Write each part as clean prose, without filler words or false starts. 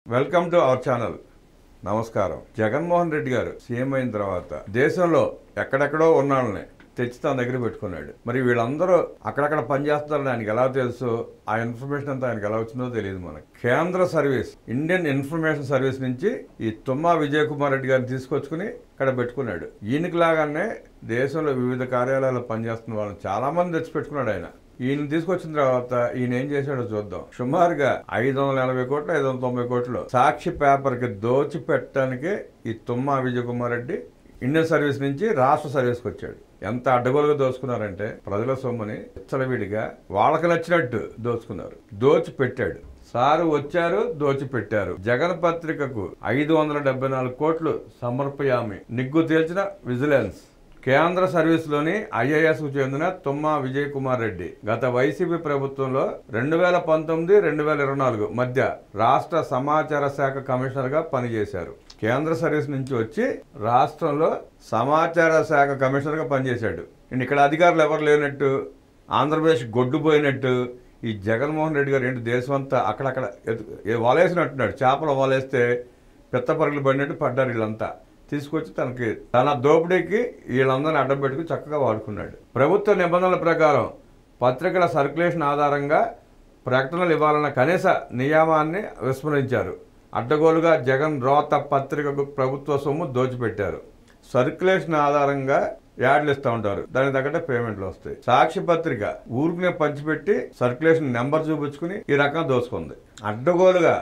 Welcome to our channel. నమస్కారం. జగన్మోహన్ రెడ్డి గారు CM అయిన తర్వాత దేశంలో ఎక్కడెక్కడో ఉన్నాళ్ళని తెచ్చి తన దగ్గర పెట్టుకున్నాడు. మరి వీళ్ళందరూ అక్కడక్కడ పనిచేస్తారని ఆయనకి ఎలా తెలుసు, ఆ ఇన్ఫర్మేషన్ అంతా ఆయనకి ఎలా వచ్చిందో తెలియదు మనకి. కేంద్ర సర్వీస్, ఇండియన్ ఇన్ఫర్మేషన్ సర్వీస్ నుంచి ఈ తుమ్మా విజయ్ కుమార్ రెడ్డి గారిని తీసుకొచ్చుకుని ఇక్కడ పెట్టుకున్నాడు. ఈయనకి లాగానే దేశంలో వివిధ కార్యాలయాల్లో పనిచేస్తున్న వాళ్ళని చాలా మంది తెచ్చి పెట్టుకున్నాడు ఆయన. ఈయన తీసుకొచ్చిన తర్వాత ఈయన ఏం చేశాడో చూద్దాం. సుమారుగా 580 కోట్లు 590 కోట్లు సాక్షి పేపర్ కి దోచి పెట్టడానికి ఈ తుమ్మా విజయ్ కుమార్ రెడ్డి ఇండియన్ సర్వీస్ నుంచి రాష్ట్ర సర్వీస్కి వచ్చాడు. ఎంత అడ్డగోలుగా దోచుకున్నారంటే ప్రజల సొమ్ముని విచ్చలవిడిగా వాళ్ళకి నచ్చినట్టు దోచుకున్నారు. దోచి పెట్టాడు. సారు వచ్చారు, దోచి పెట్టారు. జగన్ పత్రికకు 574 కోట్లు సమర్పయామి. నిగ్గు తేల్చిన విజిలెన్స్. కేంద్ర సర్వీస్లోని ఐఏఎస్ కు చెందిన తుమ్మా విజయ్ కుమార్ రెడ్డి గత వైసీపీ ప్రభుత్వంలో 2019-2024 మధ్య రాష్ట్ర సమాచార శాఖ కమిషనర్ గా పనిచేశారు. కేంద్ర సర్వీస్ నుంచి వచ్చి రాష్ట్రంలో సమాచార శాఖ కమిషనర్ గా పనిచేశాడు. ఇక్కడ అధికారులు ఎవరు లేనట్టు, ఆంధ్రప్రదేశ్ గొడ్డుపోయినట్టు ఈ జగన్మోహన్ రెడ్డి గారు ఏంటి దేశం అంతా అక్కడక్కడ వలేసినట్టున్నాడు. చేపలు వలేస్తే పెద్ద పరుగులు పడినట్టు పడ్డారు. వీళ్ళంతా తీసుకొచ్చి తన దోపిడీకి వీళ్ళందరినీ అడ్డం పెట్టుకుని చక్కగా వాడుకున్నాడు. ప్రభుత్వ నిబంధనల ప్రకారం పత్రికల సర్క్యులేషన్ ఆధారంగా ప్రకటనలు ఇవ్వాలన్న కనీస నియమాన్ని విస్మరించారు. అడ్డగోలుగా జగన్ రోత పత్రికకు ప్రభుత్వ సొమ్ము దోచిపెట్టారు. సర్క్యులేషన్ ఆధారంగా యాడ్లు ఇస్తూ ఉంటారు, దానికి తగ్గట్టే పేమెంట్లు వస్తాయి. సాక్షి పత్రిక ఊరికినే పంచిపెట్టి సర్క్యులేషన్ నెంబర్ చూపించుకుని ఈ రకంగా దోచుకుంది. అడ్డగోలుగా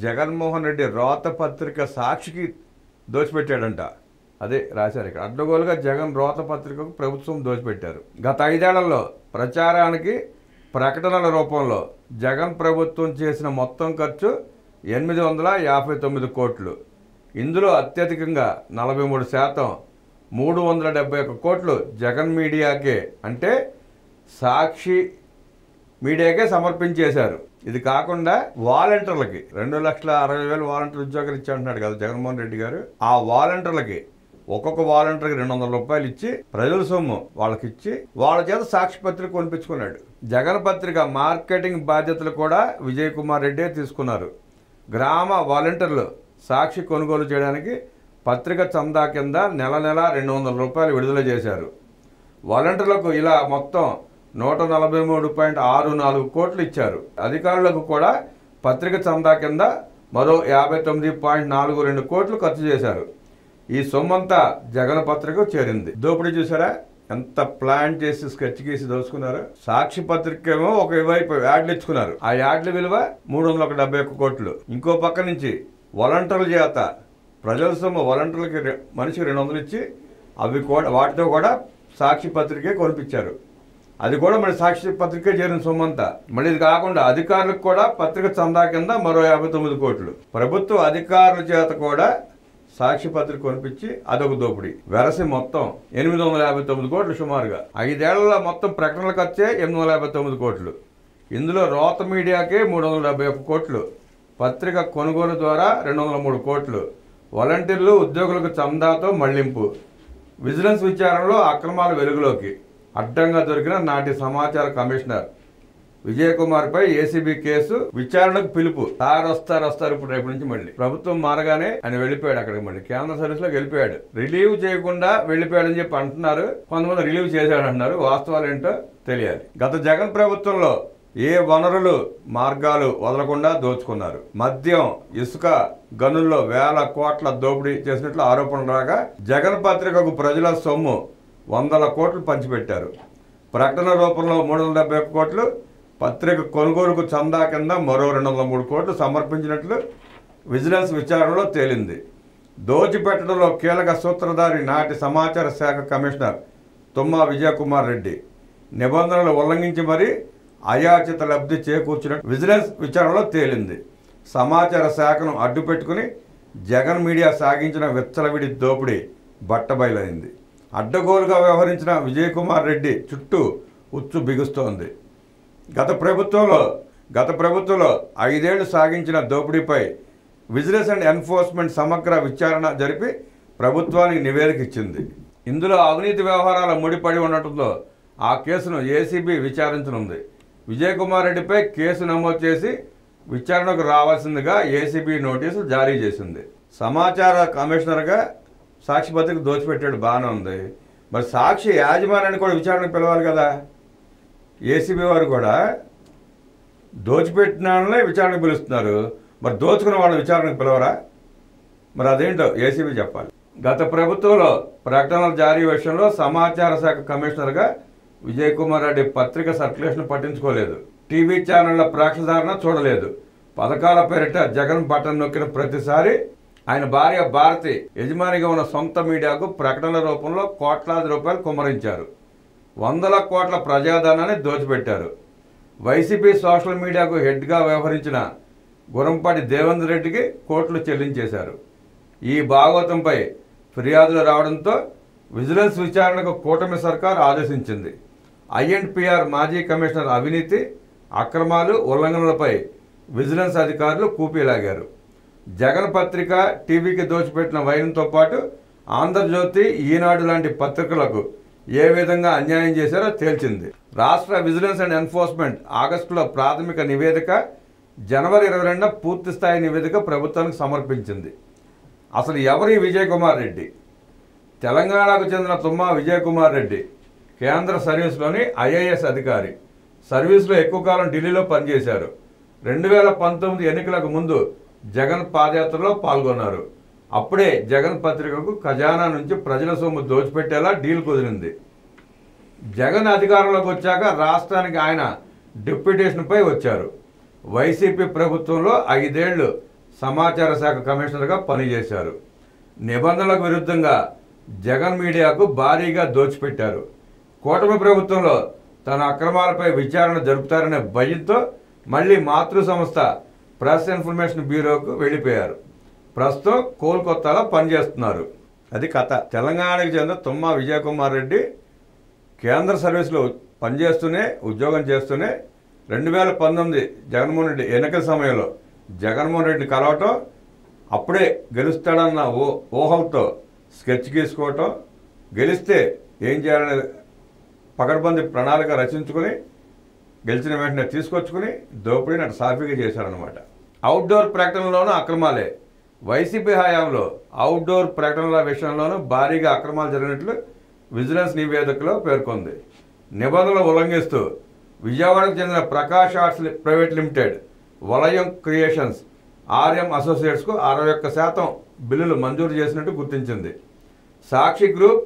జగన్మోహన్ రెడ్డి రోత పత్రిక సాక్షికి దోచిపెట్టాడంట. అదే రాశారు ఇక్కడ. అడ్డగోలుగా జగన్ రోత పత్రికకు ప్రభుత్వం దోచిపెట్టారు. గత 5 ఏళ్లలో ప్రచారానికి ప్రకటనల రూపంలో జగన్ ప్రభుత్వం చేసిన మొత్తం ఖర్చు 859 కోట్లు. ఇందులో అత్యధికంగా 43% 371 కోట్లు జగన్ మీడియాకే, అంటే సాక్షి మీడియాకే సమర్పించేశారు. ఇది కాకుండా వాలంటీర్లకి 2,60,000 వాలంటీర్ ఉద్యోగాలు ఇచ్చాడంటున్నాడు కదా జగన్మోహన్ రెడ్డి గారు. ఆ వాలంటీర్లకి ఒక్కొక్క వాలంటీర్కి 200 రూపాయలు ఇచ్చి ప్రజల సొమ్ము వాళ్ళకి ఇచ్చి వాళ్ళ చేత సాక్షి పత్రిక కొనిపించుకున్నాడు. జగన్ పత్రిక మార్కెటింగ్ బాధ్యతలు కూడా విజయ్ కుమార్ రెడ్డి తీసుకున్నారు. గ్రామ వాలంటీర్లు సాక్షి కొనుగోలు చేయడానికి పత్రిక చందా కింద నెల 200 రూపాయలు విడుదల చేశారు. వాలంటీర్లకు ఇలా మొత్తం 143.64 కోట్లు ఇచ్చారు. అధికారులకు కూడా పత్రిక చందా కింద మరో 59.42 కోట్లు ఖర్చు చేశారు. ఈ సొమ్మంతా జగన్ పత్రికకు చేరింది. దోపిడీ చూసారా ఎంత ప్లాన్ చేసి స్కెచ్ గీసి దోచుకున్నారు. సాక్షి పత్రిక ఏమో ఒక వైపు యాడ్లు ఇచ్చుకున్నారు. ఆ యాడ్ల విలువ 371 కోట్లు. ఇంకో పక్క నుంచి వాలంటీర్ల చేత ప్రజల సొమ్ము వాలంటీర్లకి మనిషికి 200 ఇచ్చి అవి కూడా వాటితో కూడా సాక్షి పత్రికే కొనిపించారు. అది కూడా మరి సాక్షి పత్రికే చేరిన సొమ్మంతా. మళ్ళీ ఇది కాకుండా అధికారులకు కూడా పత్రిక చందా కింద మరో 59 కోట్లు. ప్రభుత్వ అధికారుల చేత కూడా సాక్షి పత్రిక కొనిపించి అదొక దోపిడీ. వెరసి మొత్తం 859 కోట్లు సుమారుగా. 5 ఏళ్లలో మొత్తం ప్రకటనల ఖర్చే 859 కోట్లు. ఇందులో రోత మీడియాకే 371 కోట్లు, పత్రిక కొనుగోలు ద్వారా 203 కోట్లు, వాలంటీర్లు ఉద్యోగులకు చందాతో మళ్లింపు, విజిలెన్స్ విచారణలో అక్రమాలు వెలుగులోకి. అడ్డంగా దొరికిన నాటి సమాచార కమిషనర్ విజయ్ కుమార్ పై ఏసీబీ కేసు, విచారణకు పిలుపు. వస్తారు ఇప్పుడు రేపు నుంచి మళ్ళీ ప్రభుత్వం మారగానే ఆయన వెళ్ళిపోయాడు. అక్కడికి మళ్ళీ కేంద్ర సర్వీస్ లోకి వెళ్ళిపోయాడు. రిలీవ్ చేయకుండా వెళ్ళిపోయాడని చెప్పి అంటున్నారు, కొంతమంది రిలీవ్ చేశాడు అంటున్నారు. వాస్తవాలు ఏంటో తెలియాలి. గత జగన్ ప్రభుత్వంలో ఏ వనరులు మార్గాలు వదలకుండా దోచుకున్నారు. మద్యం, ఇసుక గనుల్లో వేల కోట్ల దోపిడీ చేసినట్లు ఆరోపణలు రాగా జగన్ పత్రికకు ప్రజల సొమ్ము 100 కోట్లు పంచిపెట్టారు. ప్రకటన రూపంలో 371 కోట్లు, పత్రిక కొనుగోలుకు చందా కింద మరో 203 కోట్లు సమర్పించినట్లు విజిలెన్స్ విచారణలో తేలింది. దోచిపెట్టడంలో కీలక సూత్రధారి నాటి సమాచార శాఖ కమిషనర్ తుమ్మా విజయ్ కుమార్ రెడ్డి. నిబంధనలు ఉల్లంఘించి మరీ అయాచిత లబ్ధి చేకూర్చినట్టు విజిలెన్స్ విచారణలో తేలింది. సమాచార శాఖను అడ్డుపెట్టుకుని జగన్ మీడియా సాగించిన విచ్చలవిడి దోపిడీ బట్టబయలైంది. అడ్డగోలుగా వ్యవహరించిన విజయ్ కుమార్ రెడ్డి చుట్టూ ఉచ్చు బిగుస్తోంది. గత ప్రభుత్వంలో 5 ఏళ్లు సాగించిన దోపిడీపై విజిలెన్స్ అండ్ ఎన్ఫోర్స్మెంట్ సమగ్ర విచారణ జరిపి ప్రభుత్వానికి నివేదిక ఇచ్చింది. ఇందులో అవినీతి వ్యవహారాల ముడిపడి ఉండటంతో ఆ కేసును ఏసీబీ విచారించనుంది. విజయ్ కుమార్ రెడ్డిపై కేసు నమోదు చేసి విచారణకు రావాల్సిందిగా ఏసీబీ నోటీసులు జారీ చేసింది. సమాచార కమిషనర్గా సాక్షి పత్రిక దోచిపెట్టాడు, బాగానే ఉంది. మరి సాక్షి యాజమాన్యాన్ని కూడా విచారణకు పిలవాలి కదా. ఏసీబీ వారు కూడా దోచిపెట్టిన వాళ్ళనే విచారణకు పిలుస్తున్నారు, మరి దోచుకున్న వాళ్ళని విచారణకు పిలవరా? మరి అదేంటో ఏసీబీ చెప్పాలి. గత ప్రభుత్వంలో ప్రకటనల జారీ విషయంలో సమాచార శాఖ కమిషనర్గా విజయ్ కుమార్ రెడ్డి పత్రిక సర్క్యులేషన్ పట్టించుకోలేదు. టీవీ ఛానళ్ల ప్రేక్షధారణ చూడలేదు. పథకాల పేరిట జగన్ బటన్ నొక్కిన ప్రతిసారి ఆయన భార్య భారతి యజమానిగా ఉన్న సొంత మీడియాకు ప్రకటనల రూపంలో కోట్లాది రూపాయలు కుమ్మరించారు. వందల కోట్ల ప్రజాధనాన్ని దోచిపెట్టారు. వైసీపీ సోషల్ మీడియాకు హెడ్గా వ్యవహరించిన గురంపాటి దేవేందర్ రెడ్డికి కోట్లు చెల్లించేశారు. ఈ భాగవతంపై ఫిర్యాదులు రావడంతో విజిలెన్స్ విచారణకు కూటమి సర్కార్ ఆదేశించింది. ఐఎన్పిఆర్ మాజీ కమిషనర్ అవినీతి, అక్రమాలు, ఉల్లంఘనలపై విజిలెన్స్ అధికారులు కూపీలాగారు. జగన్ పత్రిక, టీవీకి దోచిపెట్టిన వైనంతో పాటు ఆంధ్రజ్యోతి, ఈనాడు లాంటి పత్రికలకు ఏ విధంగా అన్యాయం చేశారో తేల్చింది. రాష్ట్ర విజిలెన్స్ అండ్ ఎన్ఫోర్స్మెంట్ ఆగస్టులో ప్రాథమిక నివేదిక, జనవరి 22న పూర్తిస్థాయి నివేదిక ప్రభుత్వానికి సమర్పించింది. అసలు ఎవరి విజయ్ కుమార్ రెడ్డి? తెలంగాణకు చెందిన తుమ్మా విజయ్ కుమార్ రెడ్డి కేంద్ర సర్వీస్లోని ఐఏఎస్ అధికారి. సర్వీస్లో ఎక్కువ కాలం ఢిల్లీలో పనిచేశారు. 2019 ఎన్నికలకు ముందు జగన్ పాదయాత్రలో పాల్గొన్నారు. అప్పుడే జగన్ పత్రికకు ఖజానా నుంచి ప్రజల సొమ్ము దోచిపెట్టేలా డీల్ కుదిరింది. జగన్ అధికారంలోకి వచ్చాక రాష్ట్రానికి ఆయన డిప్యూటేషన్పై వచ్చారు. వైసీపీ ప్రభుత్వంలో 5 ఏళ్లు సమాచార శాఖ కమిషనర్గా పనిచేశారు. నిబంధనలకు విరుద్ధంగా జగన్ మీడియాకు భారీగా దోచిపెట్టారు. కూటమి ప్రభుత్వంలో తన అక్రమాలపై విచారణ జరుపుతారనే భయంతో మళ్ళీ మాతృ సంస్థ ప్రెస్ ఇన్ఫర్మేషన్ బ్యూరోకు వెళ్ళిపోయారు. ప్రస్తుతం కోల్కతాలో పనిచేస్తున్నారు. అది కథ. తెలంగాణకు చెందిన తుమ్మా విజయ్ కుమార్ రెడ్డి కేంద్ర సర్వీస్లో పనిచేస్తూనే, ఉద్యోగం చేస్తూనే 2019 జగన్మోహన్ రెడ్డి ఎన్నికల సమయంలో జగన్మోహన్ రెడ్డిని కలవటం, అప్పుడే గెలుస్తాడన్న ఊహలతో స్కెచ్ గీసుకోవటం, గెలిస్తే ఏం చేయాలనే పకడ్బందీ ప్రణాళిక రచించుకుని గెలిచిన వెంటనే తీసుకొచ్చుకుని దోపిడీని అటు సాఫీగా చేశారనమాట. అవుట్డోర్ ప్రకటనలోనూ అక్రమాలే. వైసీపీ హయాంలో అవుట్డోర్ ప్రకటనల విషయంలోనూ భారీగా అక్రమాలు జరిగినట్లు విజిలెన్స్ నివేదికలో పేర్కొంది. నిబంధనలు ఉల్లంఘిస్తూ విజయవాడకు చెందిన ప్రకాష్ ఆర్ట్స్ ప్రైవేట్ లిమిటెడ్, వలయం క్రియేషన్స్, ఆర్ఎం అసోసియేట్స్కు 61% బిల్లులు మంజూరు చేసినట్టు గుర్తించింది. సాక్షి గ్రూప్,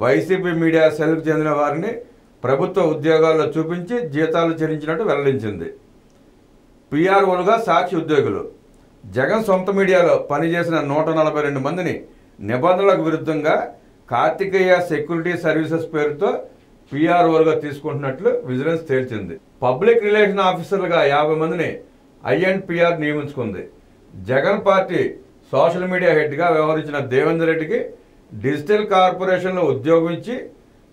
వైసీపీ మీడియా సెల్కు చెందిన వారిని ప్రభుత్వ ఉద్యోగాల్లో చూపించి జీతాలు చెల్లించినట్టు వెల్లడించింది. పిఆర్ఓలుగా సాక్షి ఉద్యోగులు. జగన్ సొంత మీడియాలో పనిచేసిన 142 మందిని నిబంధనలకు విరుద్ధంగా కార్తికేయ సెక్యూరిటీ సర్వీసెస్ పేరుతో పిఆర్ఓలుగా తీసుకుంటున్నట్లు విజిలెన్స్ తేల్చింది. పబ్లిక్ రిలేషన్ ఆఫీసర్లుగా 50 మందిని ఐఎన్పిఆర్ నియమించుకుంది. జగన్ పార్టీ సోషల్ మీడియా హెడ్గా వ్యవహరించిన దేవేందర్ రెడ్డికి డిజిటల్ కార్పొరేషన్లో ఉద్యోగం ఇచ్చి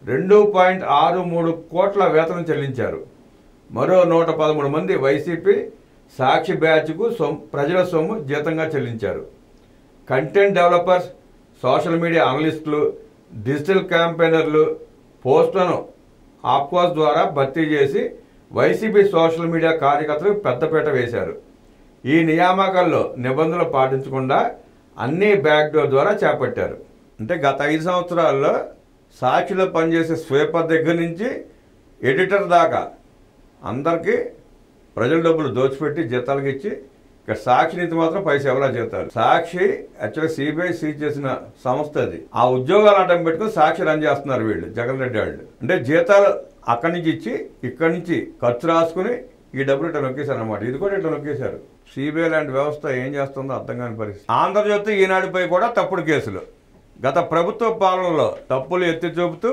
2.63 కోట్ల వేతనం చెల్లించారు. మరో 113 మంది వైసీపీ సాక్షి బ్యాచ్కు ప్రజల సొమ్ము జీతంగా చెల్లించారు. కంటెంట్ డెవలపర్స్, సోషల్ మీడియా అనలిస్టులు, డిజిటల్ క్యాంపెయినర్లు పోస్టులను ఆప్కాస్ ద్వారా భర్తీ చేసి వైసీపీ సోషల్ మీడియా కార్యకర్తలకు పెద్దపీట వేశారు. ఈ నియామకాల్లో నిబంధనలు పాటించకుండా అన్ని బ్యాక్డోర్ ద్వారా చేపట్టారు. అంటే గత 5 సంవత్సరాల్లో సాక్షిలో పనిచేసే స్వీపర్ దగ్గర నుంచి ఎడిటర్ దాకా అందరికీ ప్రజల డబ్బులు దోచిపెట్టి జీతాలకు ఇచ్చి, ఇక్కడ సాక్షి నుంచి మాత్రం పైసా ఎవరా జీతాలు. సాక్షి యాక్చువల్గా సిబిఐ సీజ్ చేసిన సంస్థ అది. ఆ ఉద్యోగాలు అడ్డం పెట్టుకుని సాక్షి రన్ చేస్తున్నారు వీళ్ళు, జగన్ రెడ్డి వాళ్ళు. అంటే జీతాలు అక్కడి నుంచి ఇచ్చి ఇక్కడి నుంచి ఖర్చు రాసుకుని ఈ డబ్బులు ఇట్లా నొక్కేశారు అనమాట. ఇది కూడా ఇట్లా నొక్కేశారు. సిబిఐ లాంటి వ్యవస్థ ఏం చేస్తుందో అర్థం కాని పరిస్థితి. ఆంధ్రజ్యోతి, ఈనాడుపై కూడా తప్పుడు కేసులు. గత ప్రభుత్వ పాలనలో తప్పులు ఎత్తి చూపుతూ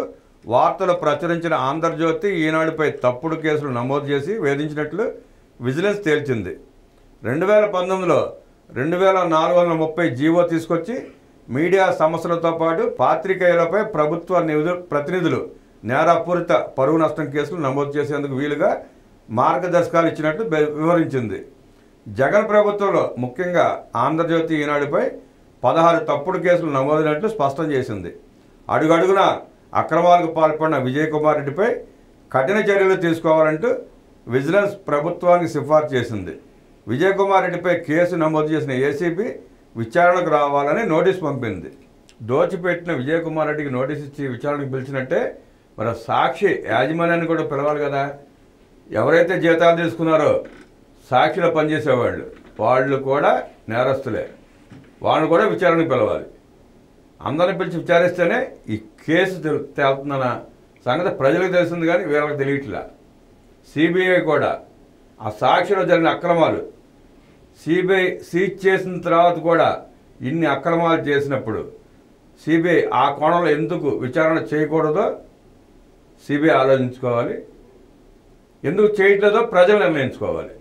వార్తలు ప్రచురించిన ఆంధ్రజ్యోతి, ఈనాడుపై తప్పుడు కేసులు నమోదు చేసి వేధించినట్లు విజిలెన్స్ తేల్చింది. 2019లో 2430 జీవో తీసుకొచ్చి మీడియా సమస్యలతో పాటు పాత్రికేయులపై ప్రభుత్వ ప్రతినిధులు నేరపూరిత పరువు నష్టం కేసులు నమోదు చేసేందుకు వీలుగా మార్గదర్శకాలు ఇచ్చినట్టు వివరించింది. జగన్ ప్రభుత్వంలో ముఖ్యంగా ఆంధ్రజ్యోతి, ఈనాడుపై 16 తప్పుడు కేసులు నమోదైనట్లు స్పష్టం చేసింది. అడుగడుగున అక్రమాలకు పాల్పడిన విజయ్ కుమార్ రెడ్డిపై కఠిన చర్యలు తీసుకోవాలంటూ విజిలెన్స్ ప్రభుత్వానికి సిఫార్సు చేసింది. విజయ్ కుమార్ రెడ్డిపై కేసు నమోదు చేసిన ఏసీబీ విచారణకు రావాలని నోటీస్ పంపింది. దోచిపెట్టిన విజయ్ కుమార్ రెడ్డికి నోటీస్ ఇచ్చి విచారణకు పిలిచినట్టే మరి సాక్షి యాజమాన్యాన్ని కూడా పిలవాలి కదా. ఎవరైతే జీతాలు తీసుకున్నారో సాక్షిలో పనిచేసేవాళ్ళు వాళ్ళు కూడా నేరస్తులే, వాళ్ళని కూడా విచారణకు పిలవాలి. అందరిని పిలిచి విచారిస్తేనే ఈ కేసు తేలుతుందన్న సంగతి ప్రజలకు తెలిసింది, కానీ వీళ్ళకి తెలియట్లా. సిబిఐ కూడా ఆ సాక్షిలో జరిగిన అక్రమాలు సిబిఐ సీజ్ చేసిన తర్వాత కూడా ఇన్ని అక్రమాలు చేసినప్పుడు సిబిఐ ఆ కోణంలో ఎందుకు విచారణ చేయకూడదో సిబిఐ ఆలోచించుకోవాలి, ఎందుకు చేయట్లేదో ప్రజలు నిర్ణయించుకోవాలి.